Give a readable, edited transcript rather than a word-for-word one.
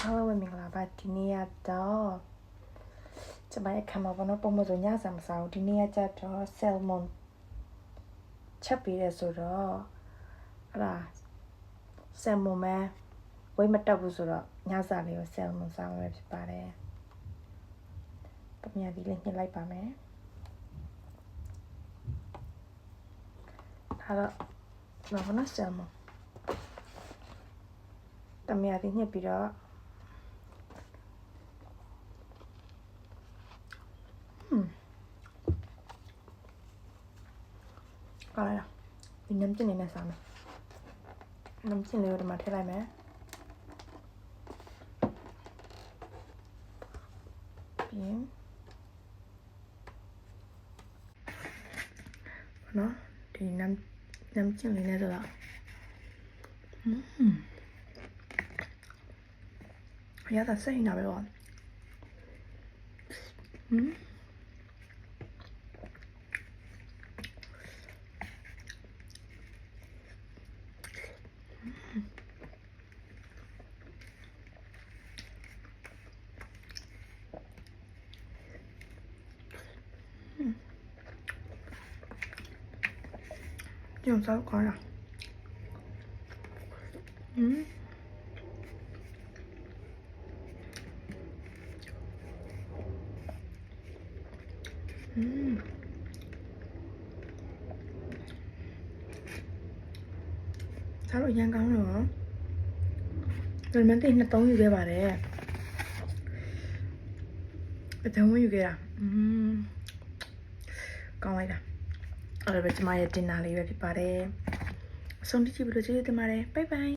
အားလုံးပဲမင်္ဂလာပါဒီနေ့ကတော့ကျမရဲ့ခံမှာပေါ့နော်ပုံမဆိုညစာမစားဘူးဒီနေ့ကကြတော့ salmon ချက်ပေးတယ်ဆိုတော့အဲ့ဒါ salmon မဲဝိတ်မတက်ဘူးဆိုတော့ညစာလေးကို salmon စားမှာဖြစ်ပါတယ်ပညာဒီလေးညှစ်လိုက်ပါမယ်ဒါတော့ဘာလို့ salmon တမယာဒီညှစ်ပြီးတော့ကောင်းလားဒီနမ်းကျင်နေနဲ့စားမယ်နမ်းကျင်လေးကိုဒီမှာထည့်လိုက်မယ်ပြီးရင်နော်ဒီနမ်းကျင်လေးနဲ့ဆိုတော့ရတာစိတ်နာပဲတော့这种烧烤呀，စားလို့ရမ်းကောင်းတော့ဒီမှာတိတ်နှစ်သုံးယူခဲ့ပါတယ်အတုံးယူခဲ့တာကောင်းလိုက်တာအဲ့ဒါပဲကျမရဲ့တင်နာလေးပဲဖြစ်ပါတယ်အဆုံးထိကြည့်ပြီးလို့ကျေးဇူးတင်ပါတယ်ဘိုင်ဘိုင်